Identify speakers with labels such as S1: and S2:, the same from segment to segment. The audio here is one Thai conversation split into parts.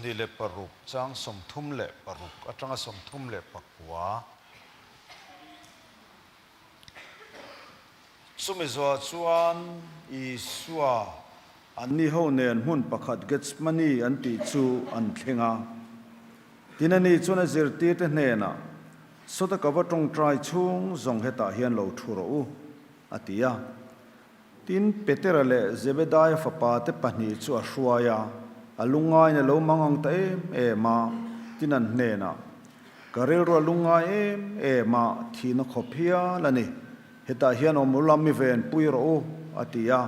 S1: ni le paruk chang som thum le paruk atanga som thum le pakwa sumizo chuan ISUA anni ho nen hun pakhat gets money anti chu an thlenga tinani chuna zirti te hnena sota kawatung trai chung zong heta hian lo thuro u atia tin petera le zebedai fapa te pani chu a hruaya alungai na lo mangang ta ma tinan hnena karel ro lungai ma thina khophia lani heta hian omulam mi ven puiro atia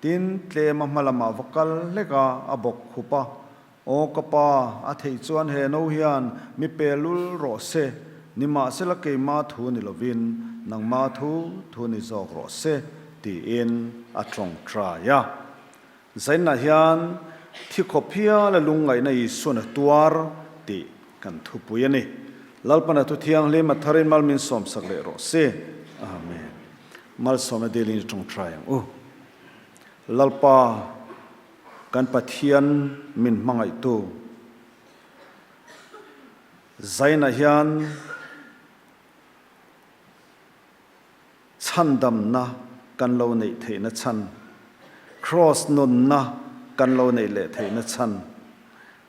S1: tin tlema malama vakal leka abok khupa o kapa a thei chuan he no hian mi pelul ro se nima sela ke ma thu ni lovin nang ma thu ni zok ro se ti in atong traya zaina hian thi khophia la lungai na ISUA na TUAR ti kan thu puyani lalpana tu thiang le matharin malmin som sakle ro se amen mal som delin tong traya lalpa kan pathian min mangai tu zaina hian chandam na kan lo nei theina chan cross nun na kan lo nei le theina chan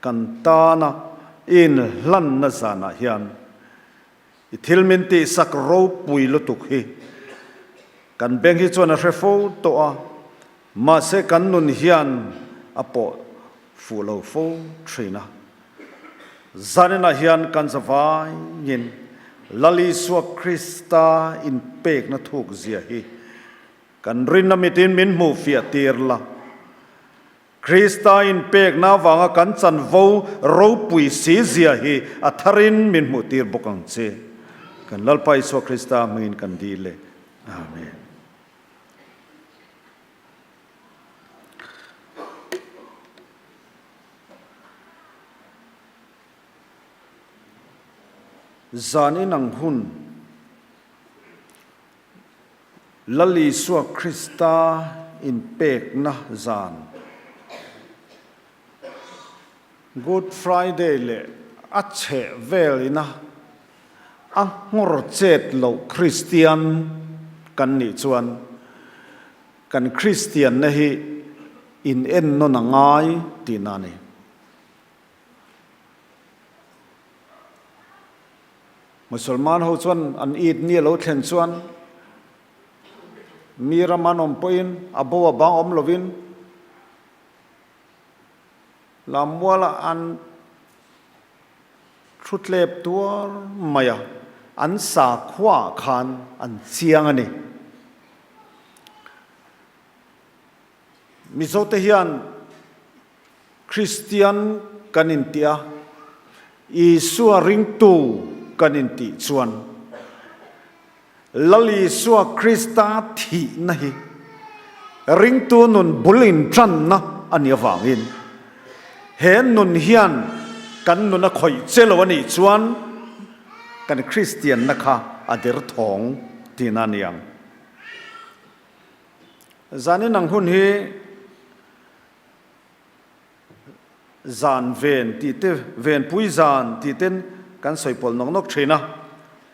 S1: kan ta na in hlan na zana hian ithilmin ti sak ro pui lo tuk hi kan beng hi chona refo to a ma se kan nun hian apo fulo fo trina zanena hian kan zawai nin lali suwa Krista in pek na thuk zia hi kan rin na mitin min mu fia tirla Krista in pek na wanga kan chan vo ro pui si zia hi atharin min mu tir bokang che kan lalpai suwa Krista min kan dile amen Zan Ven Inkhawm lali suwa Krista in pek na zan Good Friday le ache velina ang ngorchet lo Christian kan ni chuan kan Christian na hi in en no na ngai tinani Musulman ho chuan an eid ni lo thlen chuan miraman om poin abo bang om lovin lamwala an thutlep tuar maya an sa khwa khan an chiang ani mizote hian Christian kanin tia ISUA ring tu kanin ti chuan lali suwa Krista thi nahi ring tu nun bulin tran na ania wangin hen nun hian kan nun a khoi chelo ani chuan kan Christian na kha adir thong tinaniang zani nang hun hi zan ven ti te ven pui zan ti ten kan soipol nong nok thina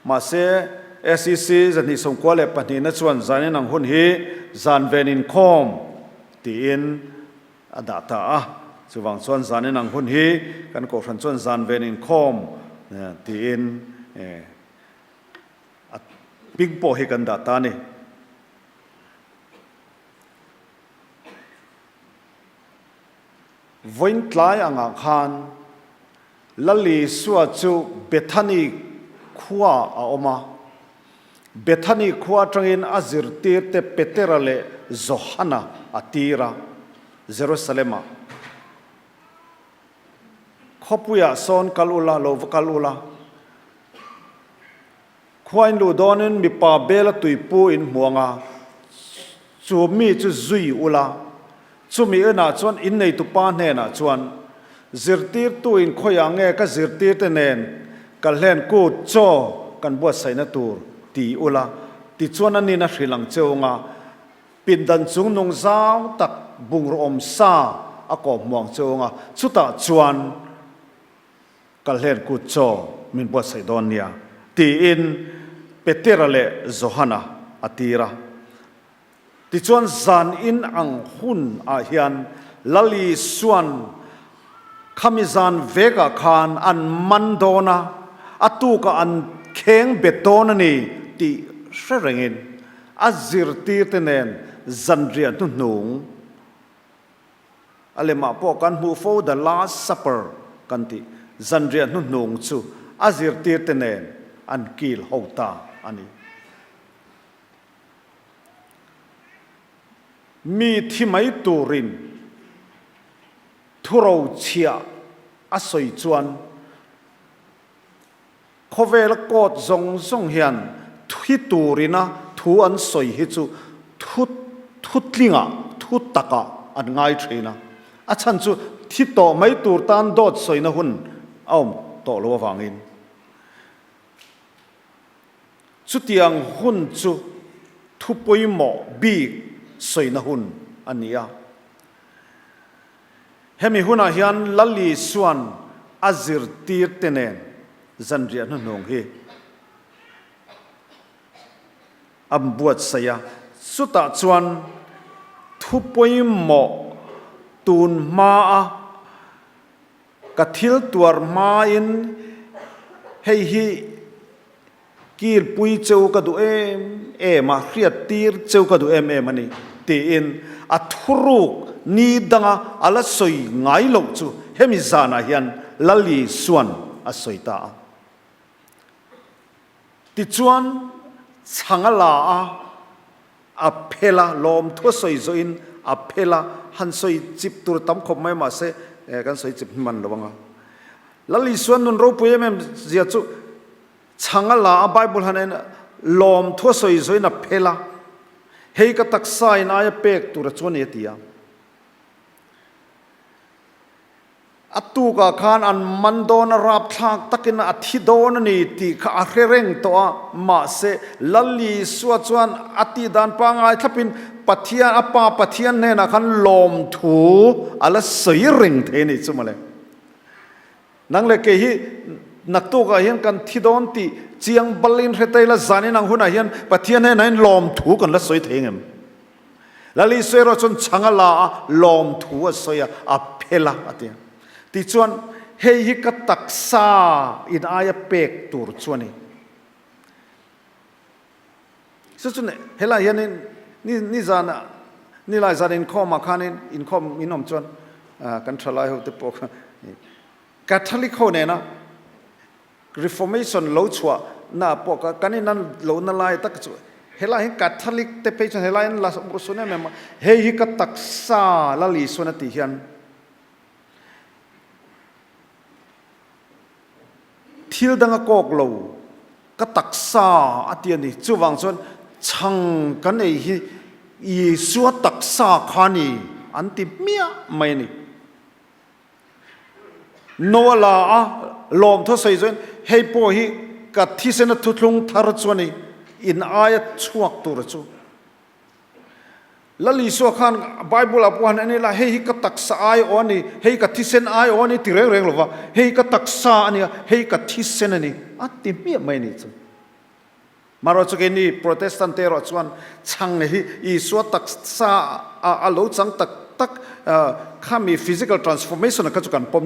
S1: ma se SEC zan hi som kwale pani na chuan Zan Ven Inkhawm hi Zan Ven Inkhawm ti in adata a chuwang chuan Zan Ven Inkhawm hi kan ko thran chuan Zan Ven Inkhawm ti in big po hi kan data ni voin tlai anga khan lali suwa chu Bethany khua a oma Bethany khua tangin azir tir te petera le Zohana atira Jerusalem khopuya son kalula lo kalula khuain lu donin mi pa bela tuipu in muanga chu mi chu zui ula chu mi ena chuan in nei tu pa hne na chuan zirtir tu in khoya nge ka zirtir te nen kal hlen ku cho kan bua saina tur ti ula ti chuan ani na hrilang cheunga pindan chung nung zau tak bungroom sa ako muang cheunga chuta chuan กัลเฮนกุโจมินบัวไซดอนเนียตีอินเปเตระเลโจฮานาอตีระติจวนซานอินอังหุนอาเฮียนลลีส่วนขมิซานเวกาคานอันมันโดนาอตูกอันเข่งเบตอนนี่ติเสริงอาจิรตีเตเนนจันเรียนตุหนุงอะไรมาพวกกันหูโฟ the last supper กันติจันเรียนตุหนุงชูอาจิรตีเตเนนอันกิลฮาวตาอันนี้มีที่ไม่ตูรินทุเราเชียอาศัยจวนขเวลกอดทรงเฮียนทุตูรินะทุอันสวยฮิจูทุลิงะทุตะกะอันง่ายเทนะอาจารย์จูที่โตไม่ตูตันโดดสวยนะหุ่นเอาโตลัวฟังอินจุดยังหุ่นจูทุปวยหมอบีสวยนะหุ่นอันนี้อ่ะเฮมิหุ่นอาเฮียนลลีส่วนอาจิรตีร์เตเนนจันเรียนนงเฮอัมบวชเสียสุดท้ายจวนทุบไปหมอตูนมากัทิลตัวมาอินให้ฮีกีร์ปุยเจ้ากัดูมาเรียดตีร์เจ้ากัดูมันนี่ตีอินอัทุรุกนี่ดังอาละสวยง่ายลงจูเฮมิจานาเฮียนลลีส่วนอาศัยตาติจวนช่างลาอาเพลาลมทั่วสวยจอินอาเพลาหันสวยจิบตัวตั้มคมไม่มาเสกันสวยจิบมันระวังแล้วลิส่วนนุนรู้ปุยแม่เจียจุช่างลาไบเบิลฮันเองลมทั่วสวยจอินอาเพลาเฮกตักไซนายเป็กตัวจวนเอติยาอัตุกาคานอันมันโดนรับทางตักินอัธิโดนนี่ตีข้าเร่งตัวมาเสลลีสวดจวนอัติดานปังไอทับเป็นปัทยาอปาปัทยาเนี่ยนะคันลมถูอะไรสวยเร่งเทนี่จุมาเลยนั่งเลยเกฮีนักตุกาเห็นกันที่โดนตีเจียงบอลลินเรตัยละจานี่นังหุ่นเห็นปัทยาเนี่ยนั่นลมถูกันละสวยเทงลลีสวยเราจนช่างละลมถูสวยอเพลาอัติที่ชวนเฮียกัตักษาอินอายเป็กตัวชวนนี่สุดเนี่ยเฮลัยยันนี่จานะนี่ลายจานอินคอมมาคันอินคอมอินอมชวนกันทลายหัวติปกกัทลิกเขาเนี่ยนะ reformation รู้ชัวน่าปกกันนี่นั่นรู้นั่นลายตักชัวเฮลัยกัทลิกเตเปชเฮลัยนั่นลาสมุสุเนี่ยแม่มาเฮียกัตักษาละลิส่วนติเฮียนทิลดังกอกโลก็ตักษาอันนี้จู่วังส่วนช่างกันไอ้ยีสัวตักษาขานี่อันที่เมียไม่นี่โนลาลมทศส่วนให้พวกฮีกัดที่เส้นทุลุงทารจวนี่อินอายชวกตัวจู่แล้วลิสัวขันไบเบิลพูดอันนี้ละเฮ้ยก็ตักษาไอโอนี่เฮ้ยก็ที่เส้นไอโอนี่ที่เร่งๆหรอวะเฮ้ยก็ตักษาเนี่ยเฮ้ยก็ที่เส้นนี่อันที่มีไม่นี่จ้ะมาเราจะกินนี่โปรเตสแตนต์เตอร์ชวนช่างนี่อีสัวตักษาอาลูจังตักข้ามี physical transformation ก็จะกันปม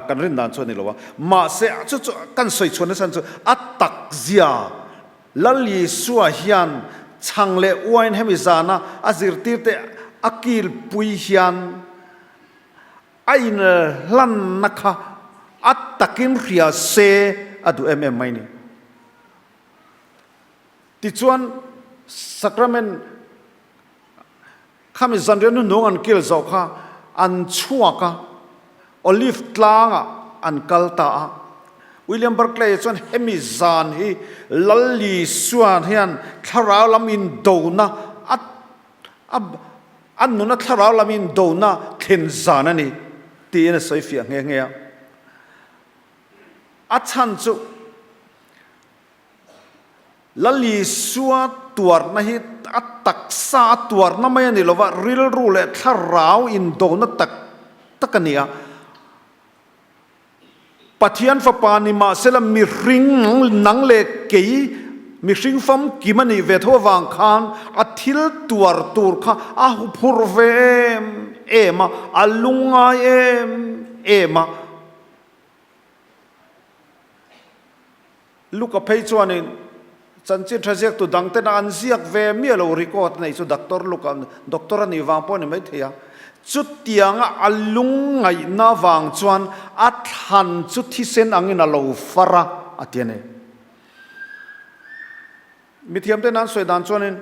S1: กันเรื่องนั้นชวนนี่หรอวะมาเสียจุดกันสวยชวนนี่สันจุอัตตักเสียแล้วลิสัวเฮียนช่างเล่อวยให้มิจานะอาจิรตีเตอักิลปุยเฮียนไอ้เนลันนักอัตตะกินเรียเซอดูไม่นี่ติจวนสักราเมนข้ามิจันเรียนนุ่งอันกิลจอกค่ะอันชัวค่ะโอลิฟตลางอันกัลตาวิลเลียมเบิร์กเลย์จวนเฮมิจานฮีลลีส่วนเฮียนทาราวลามินโดนะอันนู้นทาราวลามินโดนะเข็นจานันนี่ตีนสายฟิงเงี้ยอัจฉริยะลลีส่วนตัวนั้นฮีอัตตักษาตัวนั้นไม่นี่หรอว่าริลรูเลทาราวอินโดนะตักกันเนี่ย ปะเทียนฟ้าปานิมาเสลมีริงนังเล็กกีมีริงฟัมกิมันนี่เวทวางคานอัทิลตัวตูร์ข้าอาหุพูรเวมมาอัลลุงไงมาลูกกับเพย์ชวนินฉันจิตทะเจียกตุดังเตนอันเสียกเวมีเรารีคอร์ดในสุดด็อกเตอร์ลูกกับด็อกเตอร์นี่วางปอนไม่เทียจุดเตียงอัลลุงไงน่าวางชวนอัดหันจุดที่เส้นอังอินเราฟาระอัดยันเองมิเทียมเตนั้นสวยดานชวนิน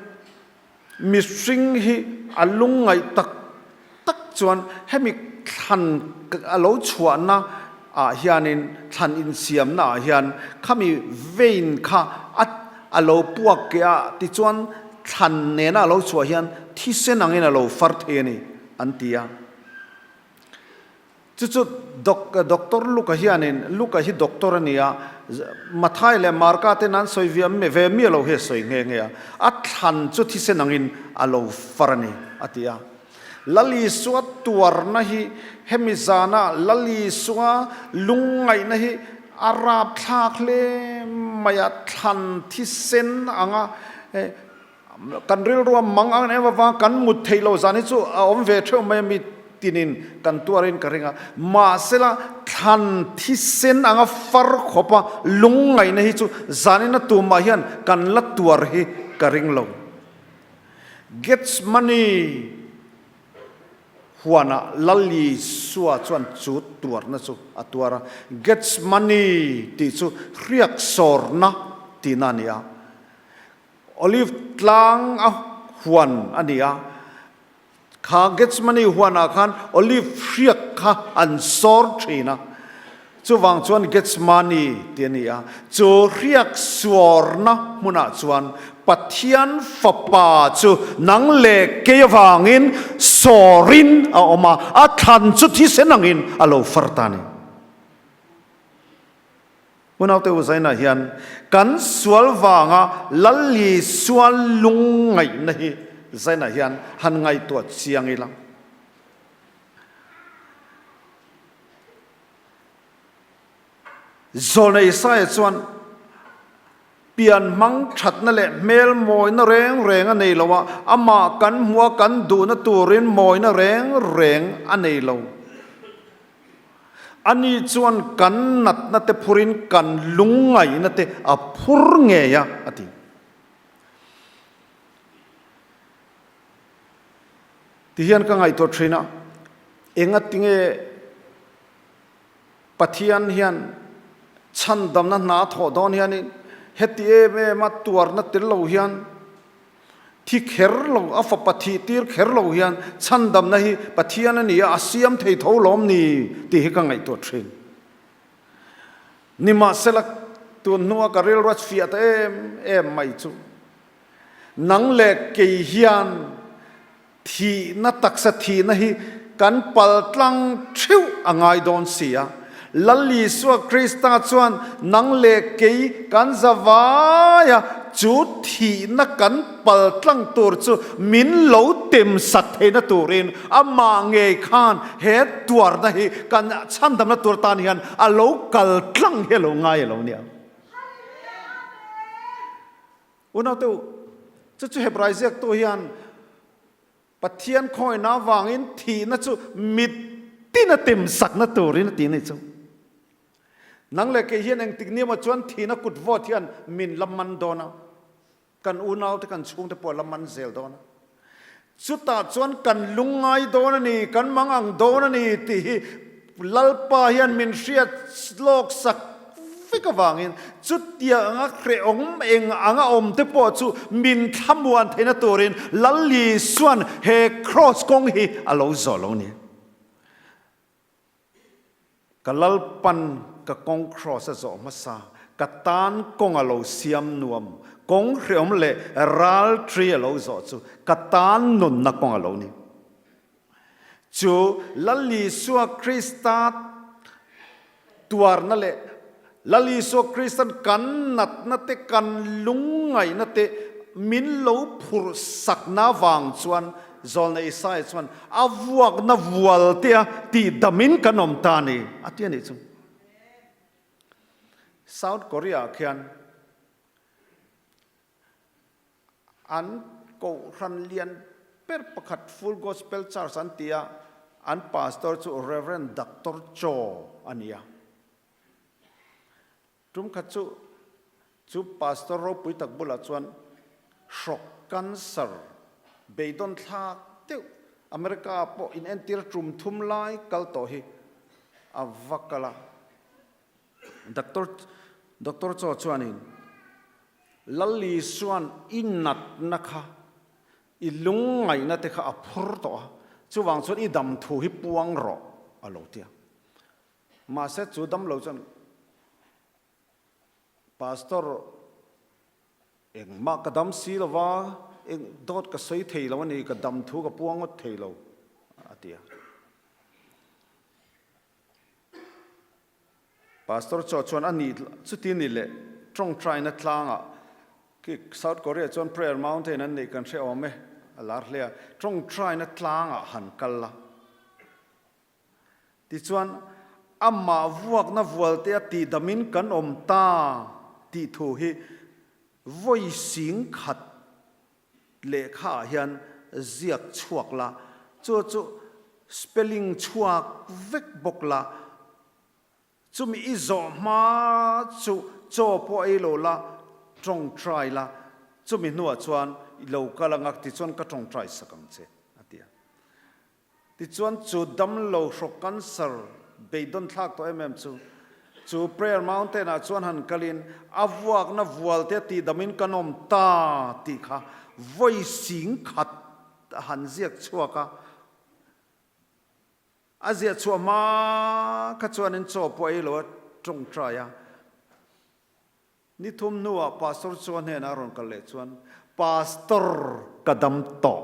S1: มิสิงฮีอัลลุงไงตักชวนให้มีหันเราชวนนะฮิอานินทันอินเสียมนะฮิอันข้ามีเวนข้าเราปวกเกียติจวนทันเนน่าเราชัวฮิอันที่เส้นอังอินเราฟาร์เทนี่อันที่จุดด็อกเตอร์ลูกฮิอานินลูกฮิด็อกเตอร์นี่มาท้ายเลยมาร์กาเตนั้นสวยเวียมีเราเฮสวยเงี้ยทันจุดที่เส้นอังอินเราฟาร์นี่อันที่ลลีสวดตัวนะฮีเฮมิซานะลลีสวดลุงไงนะฮีอาราบทักเลมายัดทันที่เส้นอ่างกันเรื่องรวมมังอันนี้ว่ากันมุดเทโลจานิจูอมเวทไม่มีตินินกันตัวเรนกันเองมาเสละทันที่เส้นอ่างฟาร์ขบว่าลุงไงนะฮีจูจานินะตัวมาเฮียนกันละตัวเรกันเองเรา gets moneyหัวน่ะลลีสัวชวนจุดตัวนั่นสุอัตัวระ gets money ที่สุเรียกสอร์นะที่นั่นเนี่ยโอลิฟต์ลางหัวอันนี้ข้า gets money หัวน่ะขันโอลิฟต์เรียกข้าอันสอร์ทีนะจู่วางชวน gets money ที่นี่จู่เรียกสอร์นะมุน่ะชวนปะเทียนฟ้าป่าจู่นังเล็กเกี่ยววางอินสอรินเอาออกมาทันจุดที่เส้นนังอินเราฟาร์ตานีวันเอาเตวใจนะเฮียนกันสวลวางลลีสวลลุงไงนะฮีใจนะเฮียนหันไงตัวเชียงอีหลังโซนไอไซส่วนเปลี่ยนมังชัดนั่นแหละเมลมอยน่ะแรงอันนี้เราว่าอามากันหัวกันดูน่ะตัวเรนมอยน่ะแรงอันนี้เราอันนี้ชวนกันนัดนั่นแต่พูรินกันลุงไงนั่นแต่พูดเงียอดีที่เห็นกันไงตัวทรีน่ะเองติงปะเทียนเฮียนฉันดำนั้นนาทอดอนเฮียนี่เฮติเอมาตัวนัดเตลโลเฮียนที่เขรโลฟปะทีตีร์เขรโลเฮียนฉันดำนั้นฮีปะเทียนนี่อาเซียมเทยท้อล้อมนี่ที่เห็นกันไงตัวทรีนี่มาเสลักตัวนัวกับเรลรัสเฟียตไม่จูนังเล็กเกียนที่นัตักสถีนะฮีกันปัลตังชิวอ่างไอดอนเสียลลีสวคริสต์ชวนนังเล็กเกีกันจะวายจุดที่นักกันปัลตังตัวจูมินเหลาเต็มสัตย์ให้นัตัวเรนอามาเงยขานเฮตัวนะฮีกันฉันทำนัตัวตานีกันเหลากัลตังเฮโลง่ายเหลาเนี่ยอุณเอาตัวจะเฮบไรเซียกตัวยันปะเทียนคอยน้าวางอินทีนั่นจูมิดที่นั่นเต็มสักนั่นตัวเรนตีนี่จูนังเล็กเฮียนเองติกเนี่ยมาชวนทีนักกุดวอที่อันมินลำมันโดนะกันอุณเอาที่กันชุ่งแต่ปวดลำมันเซลโดนะสุดท้ายชวนกันลุงไงโดนะนี่กันมังอังโดนะนี่ที่ลัลปาเฮียนมินเชียโลกสักฟิกวางอินจุดเดียงเครองเองอ่างอมแต่ปวดจูมินขมวนเทนตัวเรนลัลลีส่วนเฮครอสกงฮีอโลโซโลนี่กัลลปันกับกงครอสจะออกมาซากับตานกงอโลเซียมนวมกงเรียมเล่รัลทรีอโลโซจูกับตานนุนนักกงอโลนี่จูลัลลีสัวคริสต์ตัวนั่นแหละลลีโซคริสตันกันนัดนัดเตกันลุงไงนัดเตมินโลพูสักนาวางชวนจอลในสายชวนอาวกนวัวเตียตีดามินกันอมตานีอันนี้นี่จุ South Korea khian an ko ran lian per pakhat full gospel church an tia an pastor chu Reverend Dr. Cho ania tum khachu chu pastor ro pui tak bula chuan shock cancer beidon thak teu America po in entir trum thum lai kal to hi avakala Dr. Cho chuanin lalli suan inat nakha ilungai na te kha aphur to chu wang chuan i dam thu hi puang ro alo tia ma se chu dam lo chan pastor eng ma kadam si lawa eng dot ka sei thei law ni ka dam thu ka puang ot thei lo atia pastor Cho chuan ani chu ti ni le trong try na tlanga ki South Korea chuan prayer mountain an nei kan hre ome alar hlea trong try na tlanga han kalla ti chuan amma vuak na vualte ti damin kan om ta ti thu hi voi sing khat le kha hian ziak chuak la chu spelling chuak vek bok la chu mi izo ma chu cho po ai lo la trong try la chu mi nuwa chuan lo kalangak ti chuan ka trong try sakang che atia ti chuan chu dam lo shok cancer beidon thak to chu prayer mountain a chuan han kalin avuak na vualte ti damin kanom ta ti kha voi sing khat han ziak chuaka azia chuama ka chuan in cho po ai lo trong try a ni thum nuwa pastor chuan he na ron kal le chuan pastor kadam to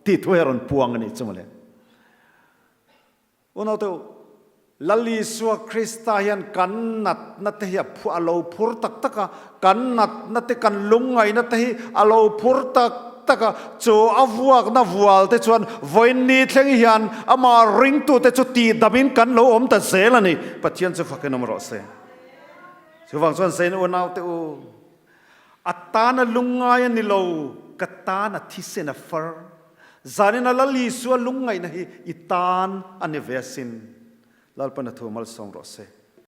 S1: ti thueron puang ani chumale uno to lalli suwa Christian kan nat na te hi phu alo phur tak taka kan nat na te kan lungai na te hi alo phur tak taka chu avuak na vual te chuan voin ni thleng hian ama ring tu te chu ti damin kan lo om ta zelani pathian chu fakenom ro se chu wang chuan sein unaw te u atana lungai ni lo katana thisena far zanina lalli suwa lungai na hi itan ane vesin lalpana thumal song ro se